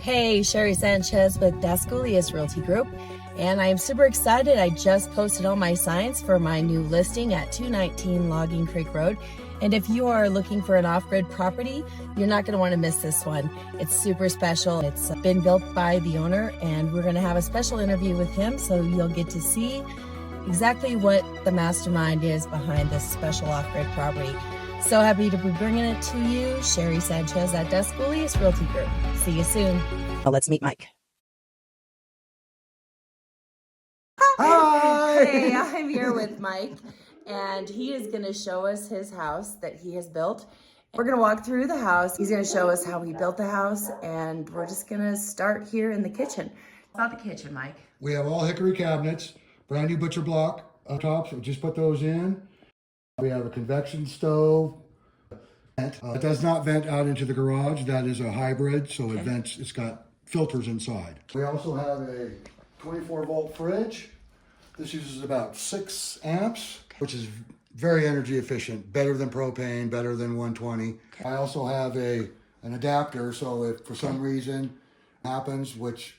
Hey, Sherry Sanchez with Dascolius Realty Group, and I'm super excited. I just posted all my signs for my new listing at 219 Logging Creek Road. And if you are looking for an off-grid property, you're not going to want to miss this one. It's super special. It's been built by the owner, and we're going to have a special interview with him, so you'll get to see exactly what the mastermind is behind this special off-grid property. So happy to be bringing it to you. Sherry Sanchez at Dascolius Realty Group. See you soon. Let's meet Mike. Hi! Hey, I'm here with Mike, and he is going to show us his house that he has built. We're going to walk through the house. He's going to show us how he built the house, and we're just going to start here in the kitchen. It's not the kitchen, Mike. We have all hickory cabinets, brand new butcher block tops. We just put those in. We have a convection stove. It does not vent out into the garage. That is a hybrid, so it vents. It's got filters inside. We also have a 24-volt fridge. This uses about 6 amps, which is very energy efficient, better than propane, better than 120. I also have an adapter, so if for some reason happens, which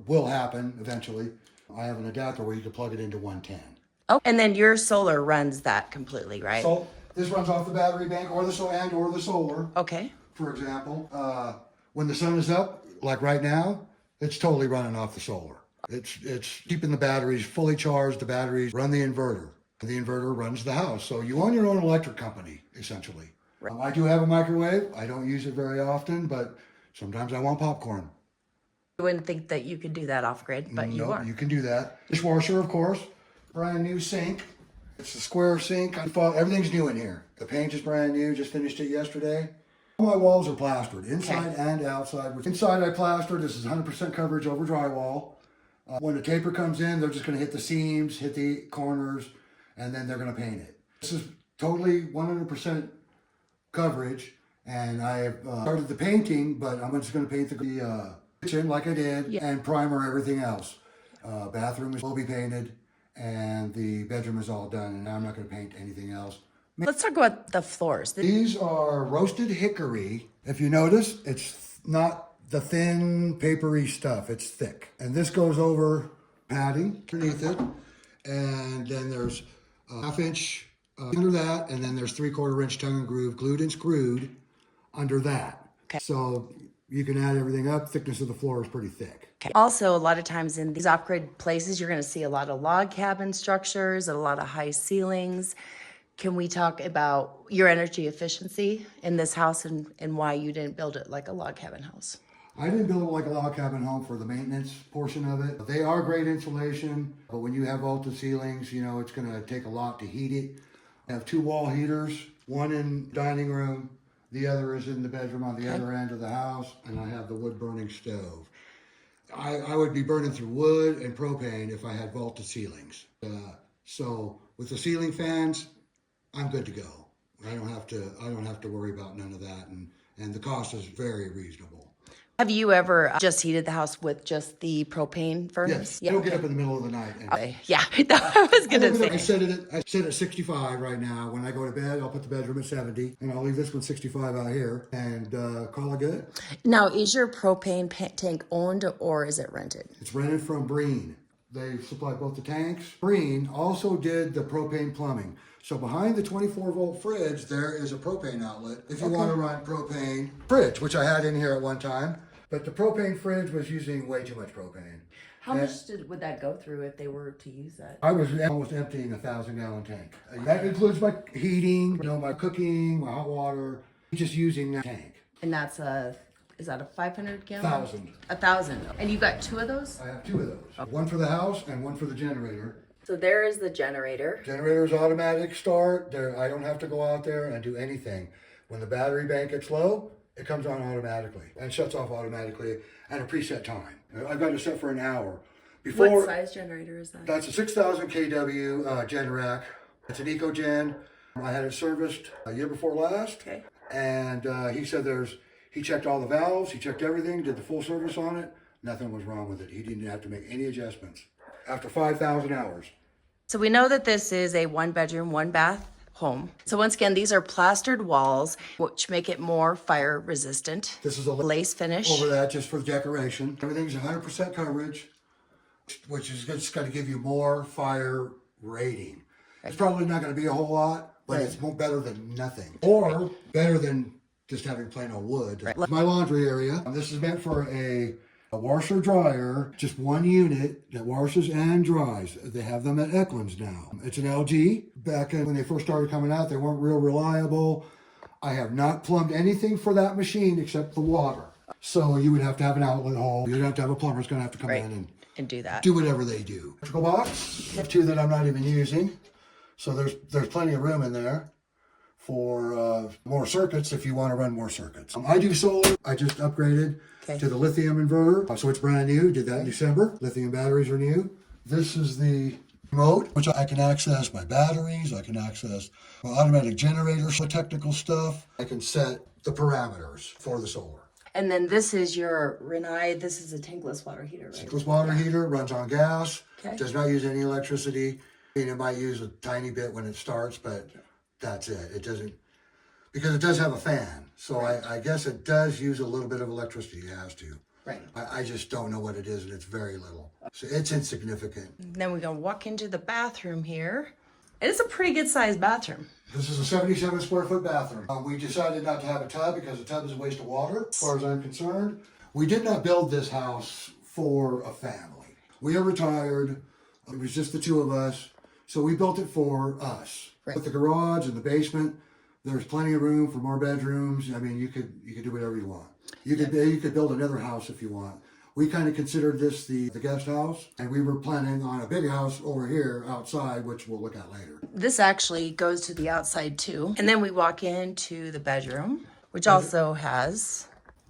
will happen eventually, I have an adapter where you can plug it into 110. Oh, and then your solar runs that completely, right? So this runs off the battery bank or the solar. Okay. For example, when the sun is up, like right now, it's totally running off the solar. It's keeping the batteries fully charged. The batteries run the inverter. The inverter runs the house. So you own your own electric company, essentially. Right. I do have a microwave. I don't use it very often, but sometimes I want popcorn. I wouldn't think that you could do that off grid, but you are. You can do that. Dishwasher, of course. Brand new sink. It's a square sink. Everything's new in here. The paint is brand new. Just finished it yesterday. All my walls are plastered, inside and outside. Inside I plastered. This is 100% coverage over drywall. When the taper comes in, they're just going to hit the seams, hit the corners, and then they're going to paint it. This is totally 100% coverage, and I have started the painting, but I'm just going to paint the kitchen like I did and primer everything else. Bathroom will be painted, and the bedroom is all done, and I'm not going to paint anything else. Let's talk about the floors. These are roasted hickory. If you notice, it's not the thin, papery stuff. It's thick. And this goes over padding underneath it. And then there's a half-inch under that, and then there's 3/4 inch tongue and groove glued and screwed under that. Okay. So you can add everything up. Thickness of the floor is pretty thick. Okay. Also, a lot of times in these off-grid places, you're going to see a lot of log cabin structures, a lot of high ceilings. Can we talk about your energy efficiency in this house and why you didn't build it like a log cabin house? I didn't build it like a log cabin home for the maintenance portion of it. They are great insulation, but when you have vaulted ceilings, you know, it's going to take a lot to heat it. I have 2 wall heaters, one in the dining room, the other is in the bedroom on the other end of the house, and I have the wood burning stove. I would be burning through wood and propane if I had vaulted ceilings. So with the ceiling fans, I'm good to go. I don't have to worry about none of that, and the cost is very reasonable. Have you ever just heated the house with just the propane furnace? Yes. I don't get up in the middle of the night. Yeah, I was gonna say. I sit at 65 right now. When I go to bed, I'll put the bedroom at 70, and I'll leave this one 65 out here, and call it good. Now, is your propane tank owned or is it rented? It's rented from Breen. They supply both the tanks. Breen also did the propane plumbing. So behind the 24-volt fridge, there is a propane outlet. If you want to run propane fridge, which I had in here at one time, but the propane fridge was using way too much propane. How much would that go through if they were to use that? I was almost emptying a 1,000-gallon tank. That includes my heating, my cooking, my hot water, just using that tank. And is that a 500 gallon? 1,000. 1,000. And you got 2 of those? I have 2 of those. One for the house and one for the generator. So there is the generator. Generator is automatic start. I don't have to go out there and do anything. When the battery bank gets low, it comes on automatically and shuts off automatically at a preset time. I've got it set for an hour. What size generator is that? That's a 6,000 kW Generac. It's an EcoGen. I had it serviced a year before last. Okay. And he said he checked all the valves, he checked everything, did the full service on it. Nothing was wrong with it. He didn't have to make any adjustments after 5,000 hours. So we know that this is a 1-bedroom, 1-bath home. So once again, these are plastered walls, which make it more fire resistant. This is a lace finish. Over that just for decoration. Everything's 100% coverage, which is just going to give you more fire rating. It's probably not going to be a whole lot, but it's more better than nothing. Or better than just having plain old wood. My laundry area. This is meant for a washer dryer, just one unit that washes and dries. They have them at Eklund's now. It's an LG. Back when they first started coming out, they weren't real reliable. I have not plumbed anything for that machine except the water. So you would have to have an outlet hole. You'd have to have a plumber's going to have to come in and do that. Do whatever they do. Electrical box. I have two that I'm not even using. So there's plenty of room in there for more circuits if you want to run more circuits. I do solar. I just upgraded to the lithium inverter. So it's brand new. Did that in December. Lithium batteries are new. This is the remote, which I can access my batteries. I can access my automatic generators for technical stuff. I can set the parameters for the solar. And then this is your Rinnai. This is a tankless water heater, right? Tankless water heater, runs on gas, Okay. does not use any electricity. I mean, it might use a tiny bit when it starts, but that's it. It doesn't, because it does have a fan. So I guess it does use a little bit of electricity. It has to. Right. I just don't know what it is, and it's very little. So it's insignificant. Then we're going to walk into the bathroom here. And it's a pretty good sized bathroom. This is a 77 square foot bathroom. We decided not to have a tub because a tub is a waste of water, as far as I'm concerned. We did not build this house for a family. We are retired. It was just the two of us. So we built it for us. Right. With the garage and the basement, there's plenty of room for more bedrooms. I mean, you could do whatever you want. You could build another house if you want. We kind of considered this the guest house, and we were planning on a big house over here outside, which we'll look at later. This actually goes to the outside too. And then we walk into the bedroom, which also has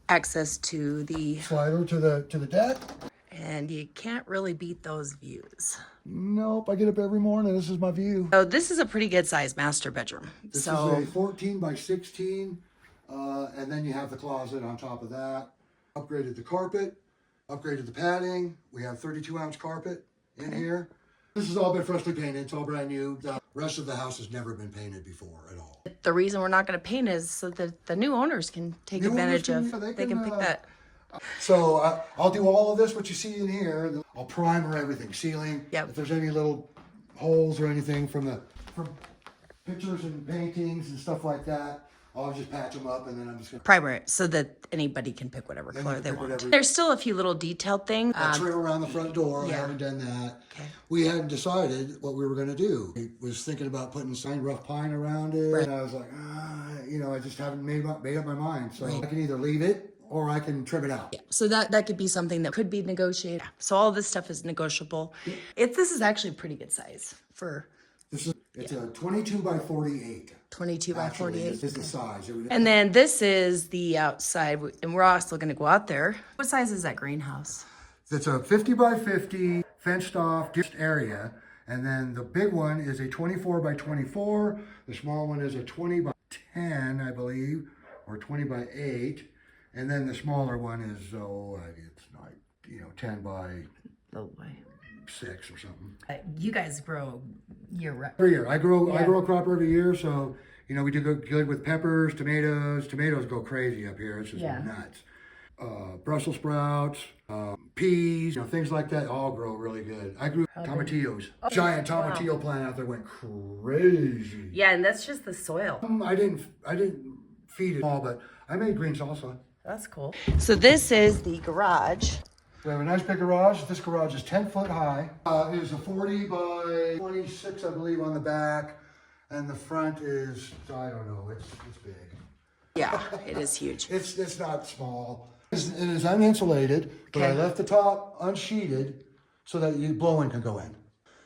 access to the Slider to the deck. And you can't really beat those views. Nope, I get up every morning. This is my view. So this is a pretty good sized master bedroom. This is a 14 by 16, and then you have the closet on top of that. Upgraded the carpet, upgraded the padding. We have 32-ounce carpet in here. This has all been freshly painted. It's all brand new. The rest of the house has never been painted before at all. The reason we're not going to paint is so that the new owners can take advantage of. They can pick that. So I'll do all of this, what you see in here. I'll primer everything, ceiling. Yep. If there's any little holes or anything from pictures and paintings and stuff like that, I'll just patch them up, and then I'm just gonna Primer it so that anybody can pick whatever color they want. There's still a few little detailed things. trim around the front door. I haven't done that. Okay. We hadn't decided what we were going to do. I was thinking about putting some rough pine around it, and I was like, I just haven't made up my mind. So I can either leave it or I can trim it out. Yeah. So that could be something that could be negotiated. So all this stuff is negotiable. This is actually a pretty good size for. It's a 22 by 48. 22 by 48. Is the size. And then this is the outside, and we're also going to go out there. What size is that greenhouse? It's a 50 by 50 fenced off just area, and then the big one is a 24 by 24. The small one is a 20 by 10, I believe, or 20 by 8, and then the smaller one is it's not 10 by Little way. 6 or something. You guys grow year-round. Every year, I grow a crop every year, so we do good with peppers, tomatoes. Tomatoes go crazy up here. It's just nuts. Brussels sprouts, peas, things like that all grow really good. I grew tomatillos. Giant tomatillo plant out there went crazy. Yeah, and that's just the soil. I didn't feed it all, but I made green salsa. That's cool. So this is the garage. We have a nice big garage. This garage is 10 foot high. It is a 40 by 26, I believe, on the back. And the front is, I don't know, it's big. Yeah, it is huge. It's not small. It is uninsulated, but I left the top unsheeted so that blowing can go in.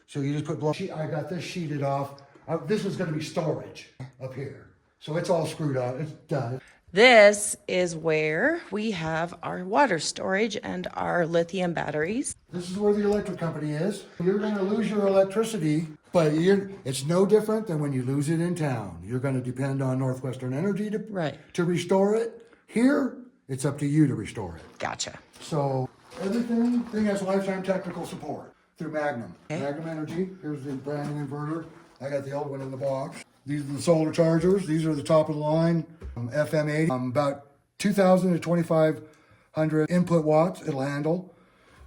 So you just put blow. I got this sheeted off. This is going to be storage up here. So it's all screwed up. It's done. This is where we have our water storage and our lithium batteries. This is where the electric company is. You're going to lose your electricity, but it's no different than when you lose it in town. You're going to depend on Northwestern Energy to restore it. Here, it's up to you to restore it. Gotcha. So everything has lifetime technical support through Magnum. Magnum Energy. Here's the brand new inverter. I got the old one in the box. These are the solar chargers. These are the top of the line, FM80, about 2,000 to 2,500 input watts it'll handle.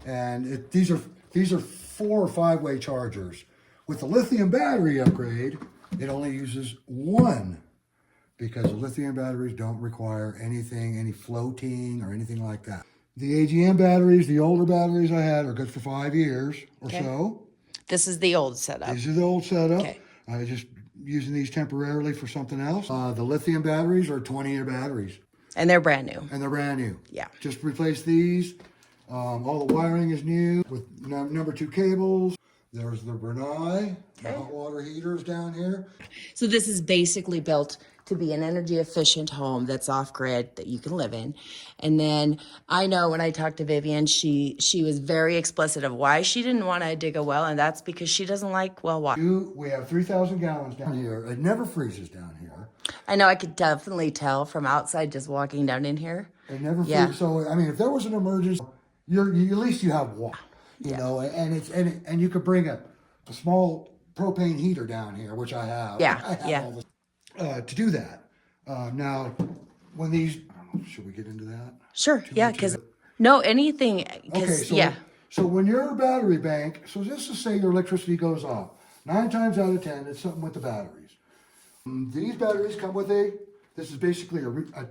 And these are 4 or 5-way chargers. With the lithium battery upgrade, it only uses 1, because the lithium batteries don't require any floating or anything like that. The AGM batteries, the older batteries I had, are good for 5 years or so. This is the old setup. These are the old setup. Okay. I just using these temporarily for something else. The lithium batteries are 20-year batteries. And they're brand new. And they're brand new. Yeah. Just replace these. All the wiring is new with number 2 cables. There's the Brunei, the hot water heaters down here. So this is basically built to be an energy efficient home that's off grid that you can live in. And then I know when I talked to Vivian, she was very explicit of why she didn't want to dig a well, and that's because she doesn't like well water. We have 3,000 gallons down here. It never freezes down here. I know, I could definitely tell from outside just walking down in here. It never freezes. So I mean, if there was an emergency, at least you have water. You know, and you could bring a small propane heater down here, which I have. Yeah, I have all this, to do that. Now, when these, should we get into that? Sure, yeah, because anything. Okay, so when your battery bank, so just to say your electricity goes off, 9 times out of 10, it's something with the batteries. These batteries come with this is basically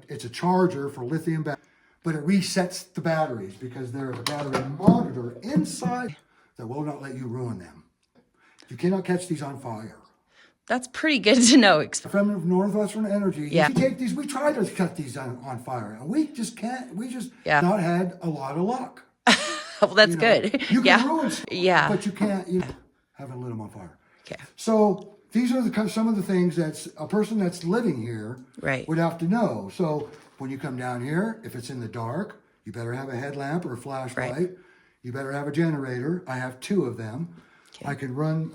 it's a charger for lithium batteries. But it resets the batteries because there's a battery monitor inside that will not let you ruin them. You cannot catch these on fire. That's pretty good to know. From Northwestern Energy, if you take these, we try to cut these on fire, and we just can't. We just not had a lot of luck. Well, that's good. You can ruin stuff, yeah, but you can't. Haven't lit them on fire. Okay. So these are some of the things that a person that's living here would have to know. So when you come down here, if it's in the dark, you better have a headlamp or a flashlight. Right. You better have a generator. I have 2 of them. Okay. I can run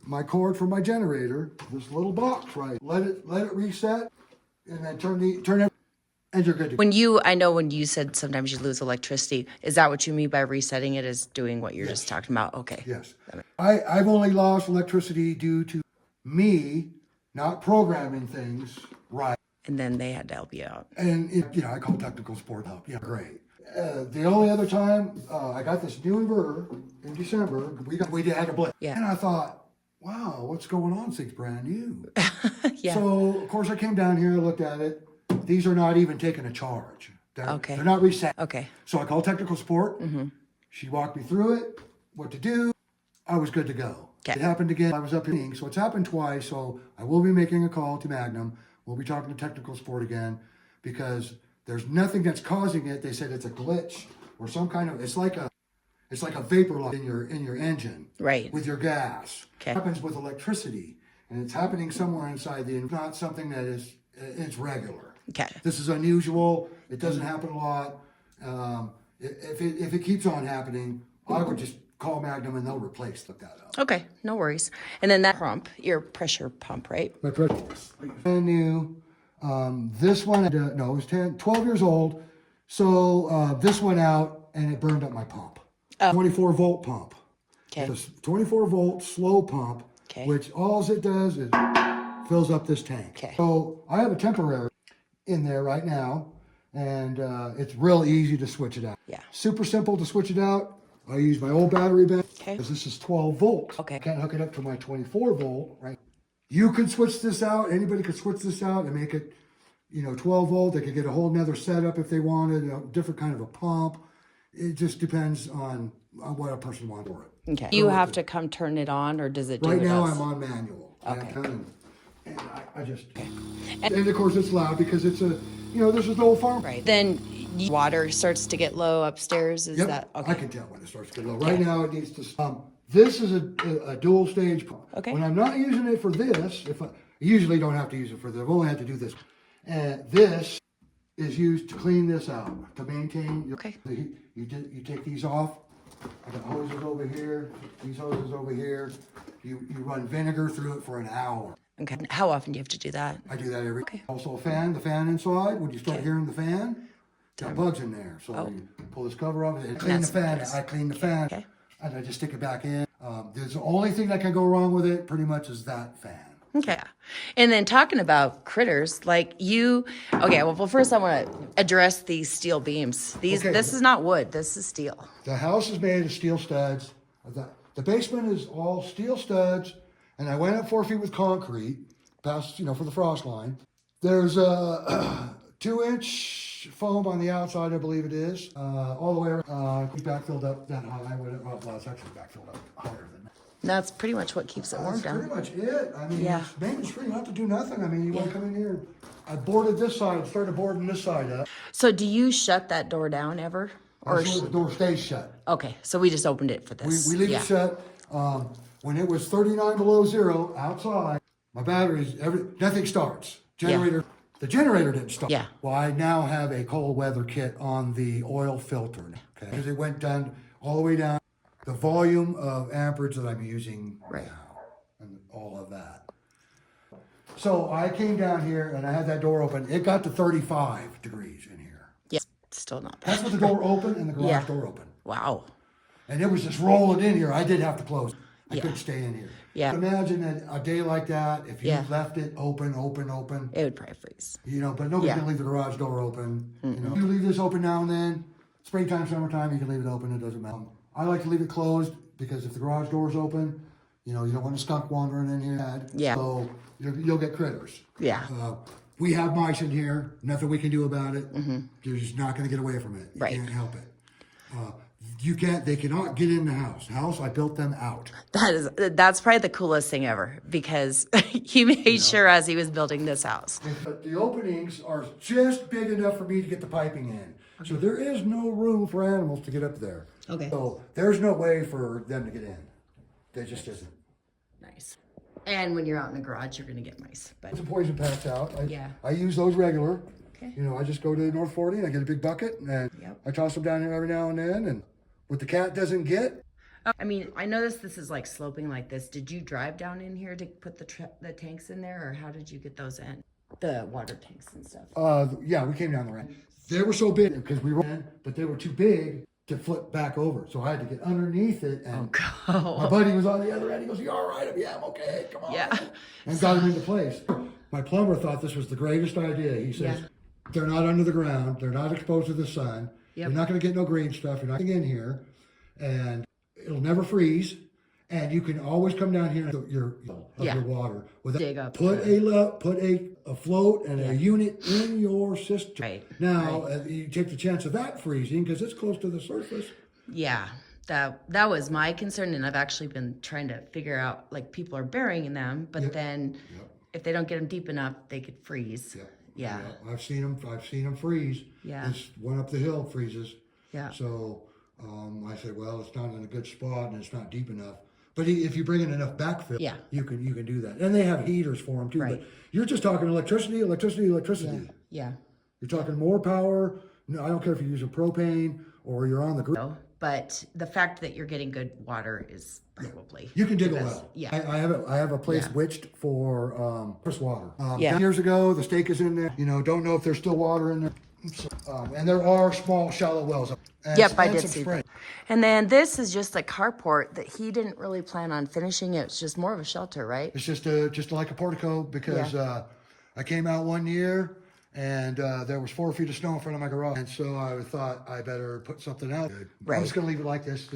my cord from my generator, this little box, let it reset, and then turn it, and you're good to go. I know when you said sometimes you lose electricity, is that what you mean by resetting it, is doing what you're just talking about? Okay. Yes. I've only lost electricity due to me not programming things right. And then they had to help you out. And, I call technical support help. Yeah, great. The only other time I got this new inverter in December, we had a blip. Yeah. And I thought, wow, what's going on? This thing's brand new. Yeah. So, of course, I came down here, looked at it. These are not even taking a charge. They're not reset. Okay. So I called technical support. Mm-hmm. She walked me through it, what to do. I was good to go. Okay. It happened again. I was up in, so it's happened twice. So I will be making a call to Magnum. We'll be talking to technical support again, because there's nothing that's causing it. They said it's a glitch or some kind of, it's like a vapor lock in your engine. Right. With your gas. Okay. It happens with electricity, and it's happening somewhere inside the, not something that it's regular. Okay. This is unusual. It doesn't happen a lot. If it keeps on happening, I would just call Magnum and they'll look that up. Okay, no worries. And then that pump, your pressure pump, right? My pressure, brand new. This one, it was 12 years old. So this went out and it burned up my pump. 24 volt pump. Okay. It's a 24 volt slow pump, which all it does is fills up this tank. Okay. So I have a temporary in there right now, and it's real easy to switch it out. Yeah. Super simple to switch it out. I use my old battery bank because this is 12 volts. Okay. I can't hook it up to my 24 volt, right? You could switch this out. Anybody could switch this out and make it, 12 volt. They could get a whole nother setup if they wanted, a different kind of a pump. It just depends on what a person wants for it. Okay. Do you have to come turn it on, or does it do it? Right now I'm on manual. Okay. And I just, and of course it's loud because it's this is the old farm. Right. Then water starts to get low upstairs. Is that okay? I can tell when it starts to get low. Right now it needs to. This is a dual stage pump. Okay. When I'm not using it for this, I usually don't have to use it for this. I've only had to do this. And this is used to clean this out, to maintain. Okay. You take these off. I got hoses over here. These hoses over here. You run vinegar through it for an hour. Okay. How often do you have to do that? I do that every. Okay. Also the fan inside. When you start hearing the fan, got bugs in there. So you pull this cover off and clean the fan. I clean the fan. Okay. And I just stick it back in. The only thing that can go wrong with it pretty much is that fan. Okay. And then talking about critters, like you, okay, well, first I want to address these steel beams. This is not wood, this is steel. The house is made of steel studs. The basement is all steel studs, and I went up 4 feet with concrete, past, for the frost line. There's a 2-inch foam on the outside, I believe it is, all the way around. It's backfilled up that high. Well, it's actually backfilled up higher than that. That's pretty much what keeps it warm down. That's pretty much it. I mean, it's maintenance free. You don't have to do nothing. I mean, you want to come in here. I boarded this side, started boarding this side up. So do you shut that door down ever? The door stays shut. Okay, so we just opened it for this. We leave it shut. When it was 39 below zero outside, my batteries, nothing starts. The generator didn't start. Yeah. Well, I now have a cold weather kit on the oil filter. Okay. Because it went down all the way down. The volume of amperage that I'm using now and all of that. So I came down here and I had that door open. It got to 35 degrees in here. Yeah, still not bad. That's with the door open and the garage door open. Wow. And it was just rolling in here. I did have to close. I couldn't stay in here. Yeah. Imagine a day like that, if you left it open. It would probably freeze. But nobody can leave the garage door open. If you leave this open now and then, springtime, summertime, you can leave it open. It doesn't matter. I like to leave it closed because if the garage door is open, you don't want a skunk wandering in here. Yeah. So you'll get critters. Yeah. We have mice in here. Nothing we can do about it. You're just not going to get away from it. You can't help it. They cannot get in the house. I built them out. That's probably the coolest thing ever because he made sure as he was building this house. But the openings are just big enough for me to get the piping in. So there is no room for animals to get up there. Okay. So there's no way for them to get in. There just isn't. Nice. And when you're out in the garage, you're going to get mice. But Some poison packs out. Yeah. I use those regular. Okay. I just go to North 40 and I get a big bucket and I toss them down here every now and then. And what the cat doesn't get. I mean, I noticed this is like sloping like this. Did you drive down in here to put the tanks in there, or how did you get those in? The water tanks and stuff. Yeah, we came down the ramp. They were so big because we were in, but they were too big to flip back over. So I had to get underneath it. And my buddy was on the other end. He goes, "You all right?" Yeah, I'm okay. Come on. Yeah. And got him into place. My plumber thought this was the greatest idea. He says, they're not under the ground. They're not exposed to the sun. You're not going to get no green stuff. You're not going to get in here. And it'll never freeze. And you can always come down here and your water. Dig up. Put a float and a unit in your system. Right. Now, you take the chance of that freezing because it's close to the surface. Yeah. That was my concern, and I've actually been trying to figure out, like, people are burying them, but then if they don't get them deep enough, they could freeze. Yeah. I've seen them freeze. Yeah. This one up the hill freezes. Yeah. So I said, well, it's not in a good spot and it's not deep enough. But if you bring in enough backfill, you can do that. And they have heaters for them too. Right. But you're just talking electricity. Yeah. You're talking more power. No, I don't care if you're using propane or you're on the grid. But the fact that you're getting good water is probably You can dig a well. Yeah. I have a place witched for surface water. 10 years ago, the stake is in there. Don't know if there's still water in there. And there are small, shallow wells. I did see that. And then this is just a carport that he didn't really plan on finishing. It's just more of a shelter, right? It's just like a portico because I came out one year and there was 4 feet of snow in front of my garage. And so I thought I better put something out. Right. I'm just going to leave it like this.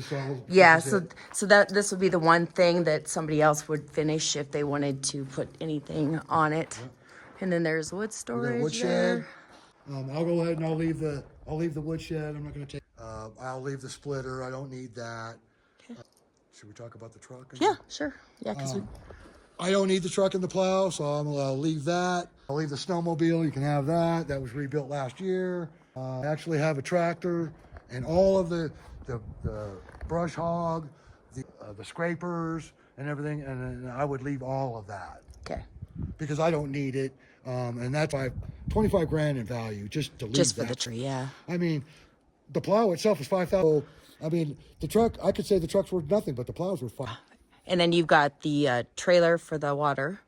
So this would be the one thing that somebody else would finish if they wanted to put anything on it. And then there's wood storage woodshed. I'll go ahead and I'll leave the woodshed. I'm not going to take. I'll leave the splitter. I don't need that. Okay. Should we talk about the truck? Yeah, sure. Yeah, because I don't need the truck and the plow, so I'll leave that. I'll leave the snowmobile. You can have that. That was rebuilt last year. I actually have a tractor and all of the brush hog, the scrapers and everything, and I would leave all of that. Okay. Because I don't need it, and that's $25,000 in value just to leave just for the tree. Yeah. I mean, the plow itself is $5,000. I mean, the truck. I could say the truck's worth nothing, but the plow's worth $5,000. And then you've got the trailer for the water.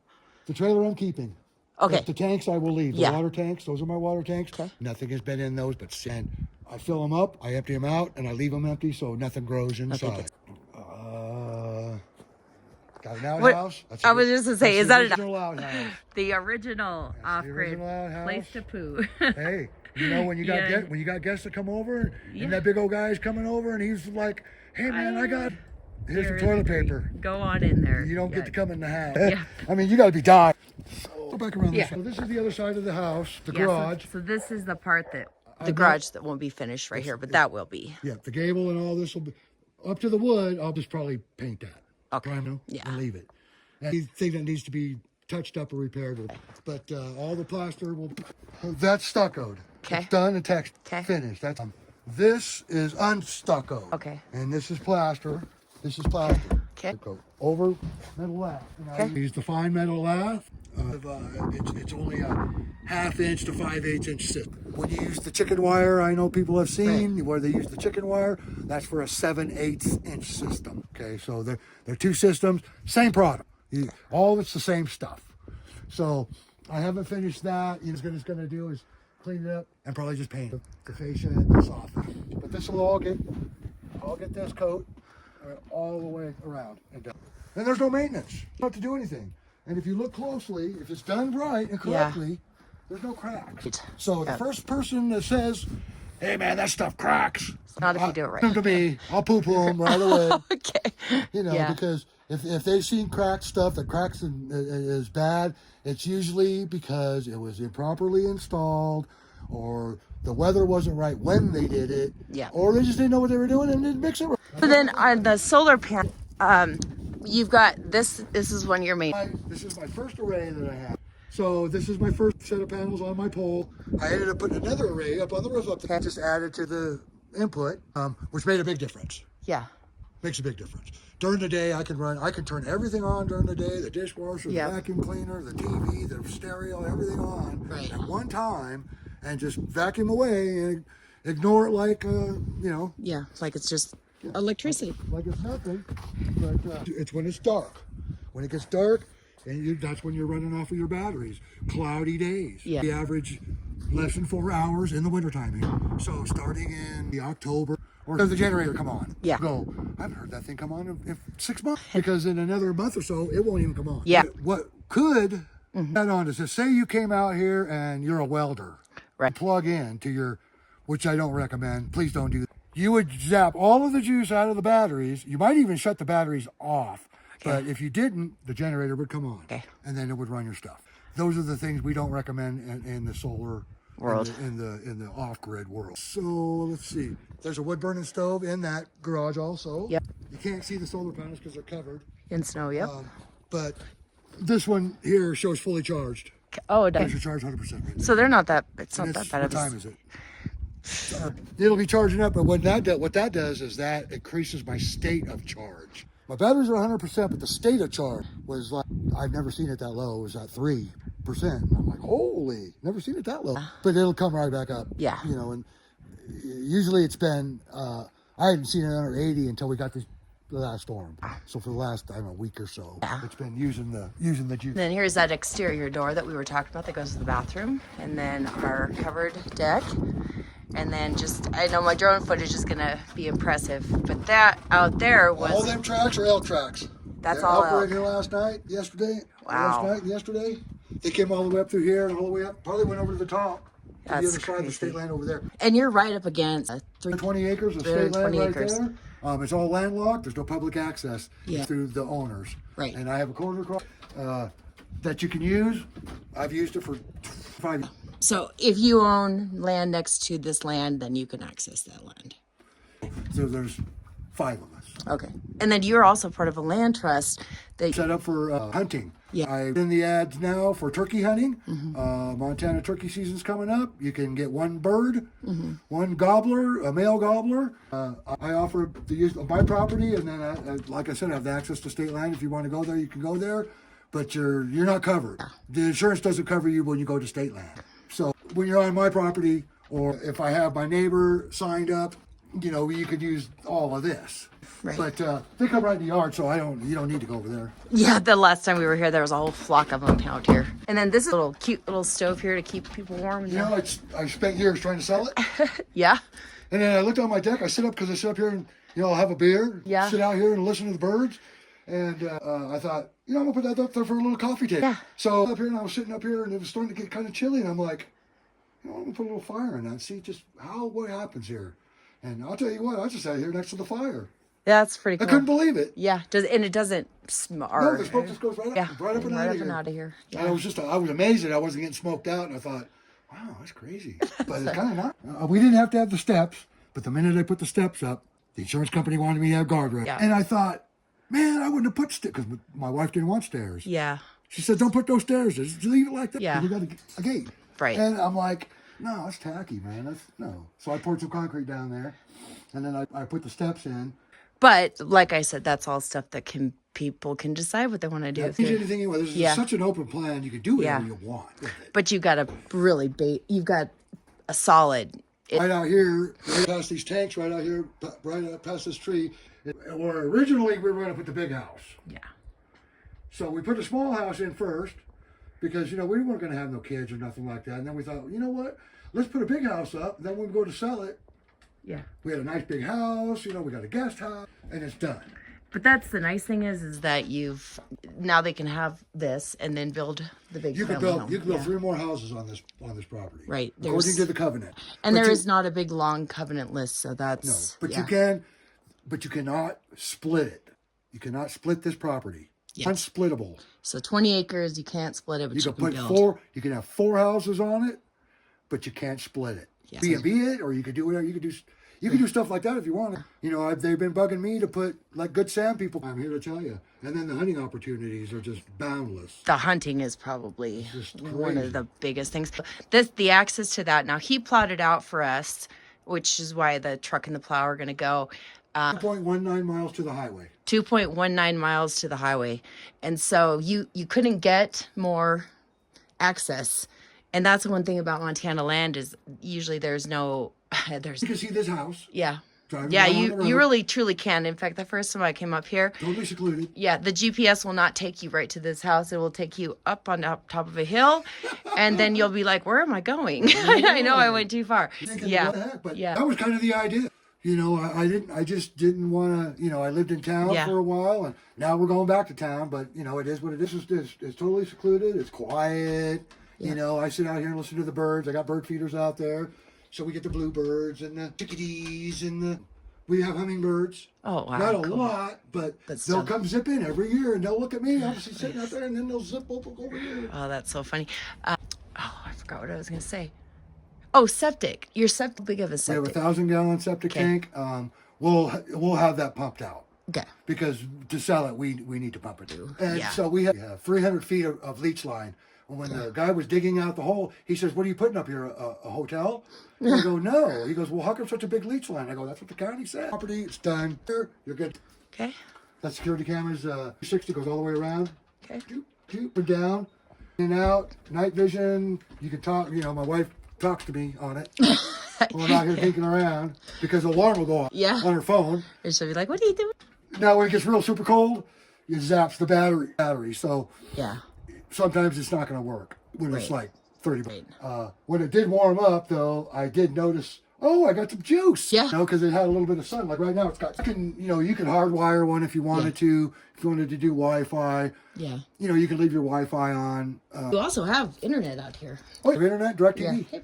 The trailer I'm keeping. Okay. But the tanks I will leave. The water tanks. Those are my water tanks. Okay. Nothing has been in those, but I fill them up, I empty them out, and I leave them empty so nothing grows inside. Got Got an outhouse. I was just gonna say, is that original outhouse? the original off-grid original outhouse. place to poo? Hey, you know when you got when you got guests that come over, and that big old guy is coming over, and he's like, "Hey man, here's some toilet paper. Go on in there. You don't get to come in the house." Yeah. I mean, you got to be dying. Go back around this. So this is the other side of the house, the garage. So this is the part that the garage that won't be finished right here, but that will be. Yeah, the gable and all this will be up to the wood. I'll just probably paint that. Okay. And leave it. Anything that needs to be touched up or repaired, but all the plaster will. That's stuccoed. Okay. It's done and finished. That's this is unstuccoed. Okay. And this is plaster. This is plaster. Okay. Over metal lath. I use the fine metal lath. It's only a 1/2 inch to 5/8 inch system. When you use the chicken wire, I know people have seen where they use the chicken wire. That's for a 7/8 inch system. Okay, so they're two systems, same product. All of it's the same stuff. So I haven't finished that. You know, what it's going to do is clean it up and probably just paint the fascia and the soffit. But this will all get this coat all the way around and done. And there's no maintenance. You don't have to do anything. And if you look closely, if it's done right and correctly, there's no cracks. So the first person that says, "Hey man, that stuff cracks," not if you do it right. Come to me, I'll poo-poo them right away. Okay. You know, because if they've seen cracked stuff that cracks is bad, it's usually because it was improperly installed, or the weather wasn't right when they did it, or they just didn't know what they were doing and didn't mix it right. So then on the solar panel, you've got this. This is one of your main. This is my first array that I have. So this is my first set of panels on my pole. I ended up putting another array up on the roof up there. Just added to the input, which made a big difference. Yeah. Makes a big difference. During the day, I can turn everything on during the day, the dishwasher, the vacuum cleaner, the TV, the stereo, everything on at one time, and just vacuum away and ignore it like, Yeah, like it's just electricity. Like it's nothing, but it's when it's dark. When it gets dark, and that's when you're running off of your batteries. Cloudy days. Yeah. The average less than 4 hours in the wintertime here. So starting in the October, or does the generator come on? Yeah. Go, I haven't heard that thing come on in 6 months, because in another month or so, it won't even come on. Yeah. What could add on is this: say you came out here and you're a welder. Right. Plug in to your, which I don't recommend. Please don't do that. You would zap all of the juice out of the batteries. You might even shut the batteries off. But if you didn't, the generator would come on, and then it would run your stuff. Those are the things we don't recommend in the solar world, in the off-grid world. So let's see. There's a wood-burning stove in that garage also. Yep. You can't see the solar panels because they're covered in snow. Yep. But this one here shows fully charged. Oh, it does. It's charged 100%. Right, so they're not that. It's not that bad. What time is it? It'll be charging up, but what that does is that increases my state of charge. My batteries are 100%, but the state of charge was like, I've never seen it that low. It was at 3%. And I'm like, holy, never seen it that low. But it'll come right back up. Yeah. You know, and usually it's been, I hadn't seen it under 80 until we got the last storm. So for the last, I don't know, week or so, it's been using the juice. And then here's that exterior door that we were talking about that goes to the bathroom. And then our covered deck. And then I know my drone footage is gonna be impressive, but that out there was... All them tracks are elk tracks. That's all elk. Elk here yesterday. They came all the way up through here and all the way up, probably went over to the top. That's the other crazy. side of the state land over there. And you're right up against 20 acres of state land right there. It's all landlocked. There's no public access through the owners. Right. And I have a corridor cross that you can use. I've used it for 5 years. So if you own land next to this land, then you can access that land. So there's 5 of us. Okay. And then you're also part of a land trust that set up for hunting. Yeah. I'm in the ads now for turkey hunting. Montana turkey season's coming up. You can get one bird, one gobbler, a male gobbler. I offer the use of my property, and then, like I said, I have the access to state land. If you want to go there, you can go there, but you're not covered. The insurance doesn't cover you when you go to state land. So when you're on my property, or if I have my neighbor signed up, you know, you could use all of this. Right. But they come right in the yard, so you don't need to go over there. Yeah, the last time we were here, there was a whole flock of them out here. And then this is a little cute little stove here to keep people warm. You know, I spent years trying to sell it. Yeah. And then I looked on my deck. I sit up here and, I'll have a beer, sit out here and listen to the birds. And I thought, I'm gonna put that up there for a little coffee table. Yeah. So up here, and I was sitting up here, and it was starting to get kind of chilly, and I'm like, I'm gonna put a little fire in that and see just what happens here. And I'll tell you what, I just sat here next to the fire. That's pretty cool. I couldn't believe it. Yeah, and it doesn't smell. No, the smoke just goes right up, right up and out of here. Yeah. And I was amazed that I wasn't getting smoked out, and I thought, wow, that's crazy. But it's kind of not. We didn't have to have the steps, but the minute I put the steps up, the insurance company wanted me to have guardrails. Yeah. And I thought, man, I wouldn't have put stairs, because my wife didn't want stairs. Yeah. She said, don't put those stairs. Just leave it like that. Yeah. We got a gate. Right. And I'm like, no, that's tacky, man. No. So I poured some concrete down there, and then I put the steps in. But like I said, that's all stuff that people can decide what they want to do. There's anything anyway. There's such an open plan. You can do whatever you want with it. But you've got a you've got a solid. Right out here, right past these tanks, right out here, right out past this tree, where originally we were going to put the big house. Yeah. So we put a small house in first, because, we weren't going to have no kids or nothing like that. And then we thought, you know what? Let's put a big house up. And then when we go to sell it, Yeah. we had a nice big house, we got a guest house, and it's done. But that's the nice thing is that now they can have this and then build the big family home. You can build 3 more houses on this property. Right. According to the covenant. And there is not a big long covenant list, so that's no. But you cannot split it. You cannot split this property. Yes. Unsplittable. So 20 acres, you can't split it, but you can build. 4. You can have 4 houses on it, but you can't split it. Yes. B&B it, or you could do whatever you could do. You can do stuff like that if you want. They've been bugging me to put, like good Sam people. I'm here to tell you. And then the hunting opportunities are just boundless. The hunting is probably one crazy. of the biggest things. The access to that. Now, he plowed it out for us, which is why the truck and the plow are going to go. 2.19 miles to the highway. 2.19 miles to the highway. And so you couldn't get more access. And that's one thing about Montana land is usually there's no... You can see this house. Yeah. Driving Yeah, down the road. you really truly can. In fact, the first time I came up here, Totally secluded. yeah, the GPS will not take you right to this house. It will take you up on top of a hill, and then you'll be like, "Where am I going?" I know I went too far. Yeah, What the heck? But yeah. that was kind of the idea. I just didn't want to. I lived in town for a while, and now we're going back to town. But it is what it is. It's totally secluded. It's quiet. Yeah. I sit out here and listen to the birds. I got bird feeders out there. So we get the bluebirds and the chickadees and we have hummingbirds. Oh, wow. Not a lot, but still. they'll come zip in every year and they'll look at me. I'll just be sitting out there and then they'll zip over here. Oh, that's so funny. I forgot what I was going to say. Oh, septic. Your septic, big of a We septic. have a 1,000-gallon septic tank. We'll have that pumped out. Okay. Because to sell it, we need to pump it. And Yeah. so we have 300 feet of leach line. When the guy was digging out the hole, he says, "What are you putting up here? A hotel?" I go, "No." He goes, "Well, how come such a big leach line?" I go, "That's what the county said. Property, it's done. You're good." Okay. That security camera's 60 goes all the way around. Okay. Put down, in and out, night vision. You can talk. My wife talks to me on it. Well, I'm out here thinking around because the alarm will go off on her phone. And she'll be like, "What are you doing?" Now, when it gets real super cold, it zaps the battery. So Yeah. sometimes it's not going to work when it's like 30. Right. When it did warm up, though, I did notice, I got some juice. Yeah. Because it had a little bit of sun. Like right now, it's got, you can hardwire one if you wanted to. If you wanted to do Wi-Fi. Yeah. You can leave your Wi-Fi on. You also have internet out here. You have internet, DirecTV. Yeah.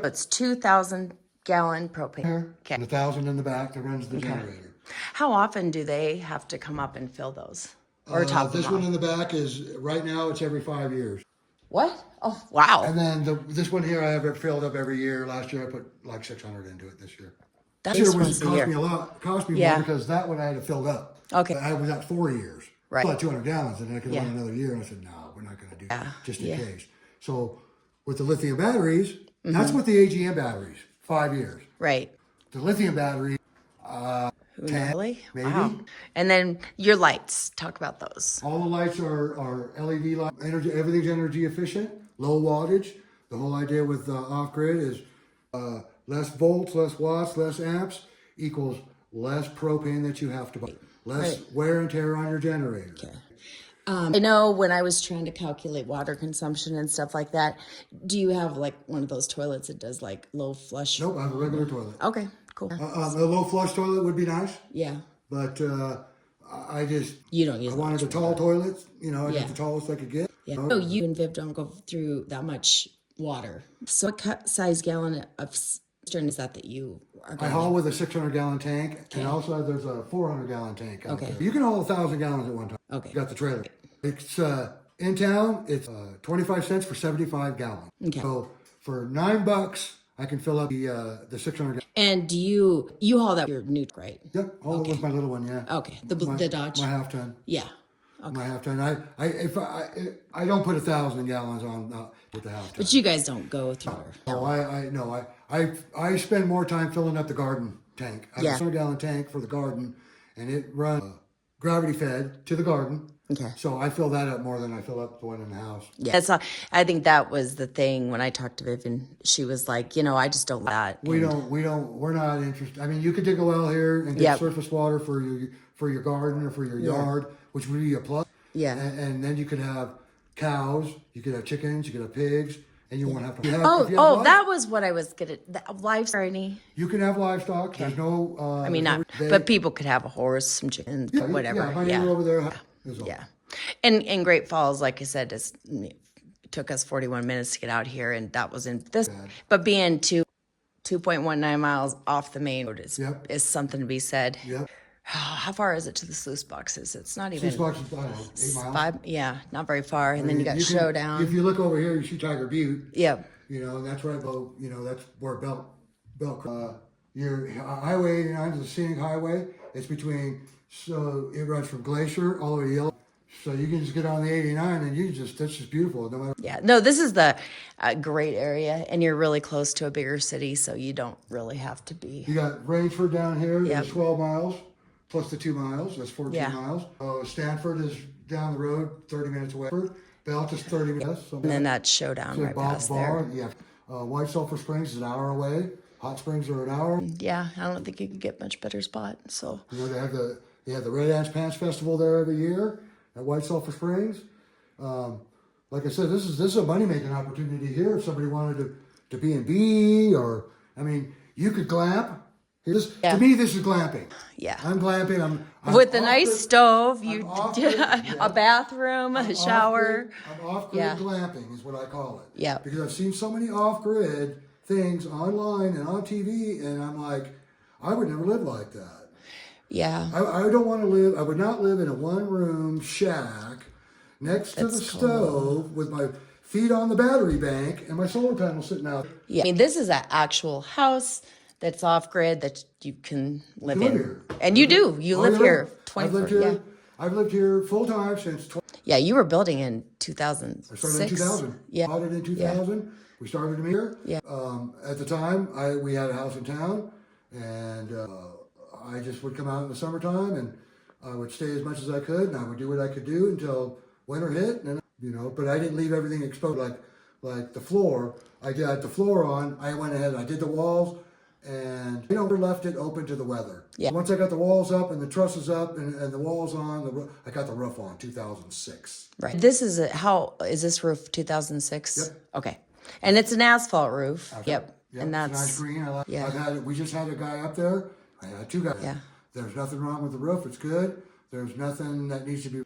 It's 2,000-gallon propane. Here, Okay. and 1,000 in the back that runs the generator. How often do they have to come up and fill those? Or top This them one off? in the back is, right now, it's every 5 years. What? Oh, wow. And then this one here, I have it filled up every year. Last year, I put like 600 into it this year. That's This year once a cost year. me a lot. Cost me Yeah. more because that one I had it filled up. Okay. I was at 4 years. Right. Still had 200 gallons, and I could Yeah. run another year. And I said, no, we're not going to do that, just in Yeah. case. So with the lithium batteries, that's what the AGM batteries, 5 years. Right. The lithium battery, 10, Really? maybe. Wow. And then your lights. Talk about those. All the lights are LED lights. Everything's energy efficient, low wattage. The whole idea with off-grid is less volts, less watts, less amps equals less propane that you have to buy. Less wear and tear on your generator. Okay. I know when I was trying to calculate water consumption and stuff like that, do you have like one of those toilets that does like low flush? Nope, I have a regular toilet. Okay, cool. A low flush toilet would be nice, Yeah. but I just, You don't use I that wanted much the tall toilets, you know, I Yeah. got the tallest I could get. Yeah. No, you and Viv don't go through that much water. So what size gallon of cistern is that you are I going haul with a 600-gallon tank, Okay. and also there's a 400-gallon tank out Okay. there. You can haul 1,000 gallons at one time. Okay. You got the trailer. It's in town. It's 25 cents for 75 gallons. Okay. So for $9, I can fill up the 600. And do you haul that your new, right? Yep, haul it with my little one. Yeah. Okay. The Dodge? My half ton. Yeah. Okay. My half ton. I don't put 1,000 gallons on with the half ton. But you guys don't go through her. No, I spend more time filling up the garden tank. I have a 100-gallon tank for the garden, and it runs gravity fed to the garden. Okay. So I fill that up more than I fill up the one in the house. Yeah. I think that was the thing when I talked to Viv, she was like, I just don't like that. We're not interested. I mean, you could dig a well here and get surface water for your garden or for your yard, which would be a plus. Yeah. And then you could have cows, you could have chickens, you could have pigs, and you won't have to. That was what I was gonna. Livestock. You can have livestock. There's no. I mean, not. But people could have a horse, some chickens, whatever. Yeah, my neighbor over there. Yeah. And in Great Falls, like I said, it took us 41 minutes to get out here, and that was in this. But being 2.19 miles off the main road is something to be said. Yep. How far is it to the sluice boxes? It's not even. Sluice boxes, I don't know, 8 miles. 5, yeah, not very far. And then you got Showdown. If you look over here, you see Tiger Butte. Yep. You know, and that's right below. You know, that's where Bell. Your Highway 89 is a scenic highway. It's between. So it runs from Glacier all the way to Yellow. So you can just get on the 89 and that's just beautiful. No matter. Yeah, no, this is the great area, and you're really close to a bigger city, so you don't really have to be. You got Rangeford down here. It's 12 miles plus the 2 miles. That's 14 miles. Stanford is down the road, 30 minutes away. Belt is 30 minutes. So and then that's Showdown right past there. Yeah. White Sulphur Springs is an hour away. Hot Springs are an hour. Yeah, I don't think you could get much better spot. So they have the Red Ants Pants Festival there every year at White Sulphur Springs. Like I said, this is a money-making opportunity here. If somebody wanted to B&B or, I mean, you could glamp. To me, this is glamping. Yeah. I'm glamping. I'm with a nice stove, a bathroom, a shower. I'm off-grid glamping is what I call it. Yeah. Because I've seen so many off-grid things online and on TV, and I'm like, I would never live like that. Yeah. I don't want to live. I would not live in a one-room shack next to the stove with my feet on the battery bank and my solar panel sitting out. Yeah. I mean, this is an actual house that's off-grid that you can live in. Here. And you do. You live here 24 years. I've lived here full-time since... Yeah, you were building in 2006. I started in 2000. Yeah. Bought it in 2000. Yeah. We started here. Yeah. At the time, we had a house in town, and I just would come out in the summertime, and I would stay as much as I could, and I would do what I could do until winter hit, and but I didn't leave everything exposed like the floor. I had the floor on. I went ahead. I did the walls, and left it open to the weather. Yeah. Once I got the walls up and the trusses up and the walls on, I got the roof on 2006. Right. This is is this roof 2006? Yep. Okay. And it's an asphalt roof. Yep. And that's nice green. We just had a guy up there. I had 2 guys. Yeah. There's nothing wrong with the roof. It's good. There's nothing that needs to be,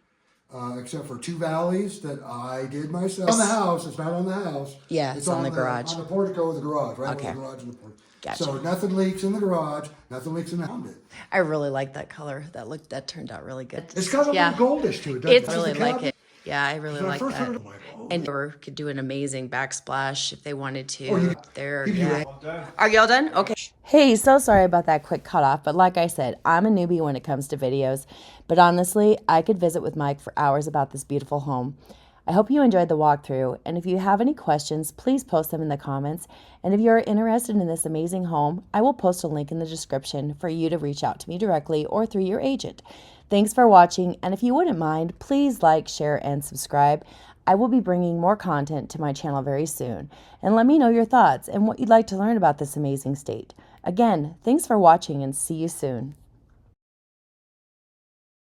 except for 2 valleys that I did myself. On the house. It's not on the house. Yeah, it's on the garage. On the portico of the garage, right? Okay. The garage and the portico. Gotcha. So nothing leaks in the garage. Nothing leaks in the house. I really like that color. That turned out really good. It's got a little goldish to it. Doesn't It's really like it. Yeah, I really like that. Heard it, I'm like, oh. And they could do an amazing backsplash if they wanted to. Are you all done? Okay. Hey, so sorry about that quick cutoff, but like I said, I'm a newbie when it comes to videos. But honestly, I could visit with Mike for hours about this beautiful home. I hope you enjoyed the walkthrough, and if you have any questions, please post them in the comments. And if you are interested in this amazing home, I will post a link in the description for you to reach out to me directly or through your agent. Thanks for watching, and if you wouldn't mind, please like, share, and subscribe. I will be bringing more content to my channel very soon. And let me know your thoughts and what you'd like to learn about this amazing state. Again, thanks for watching and see you soon.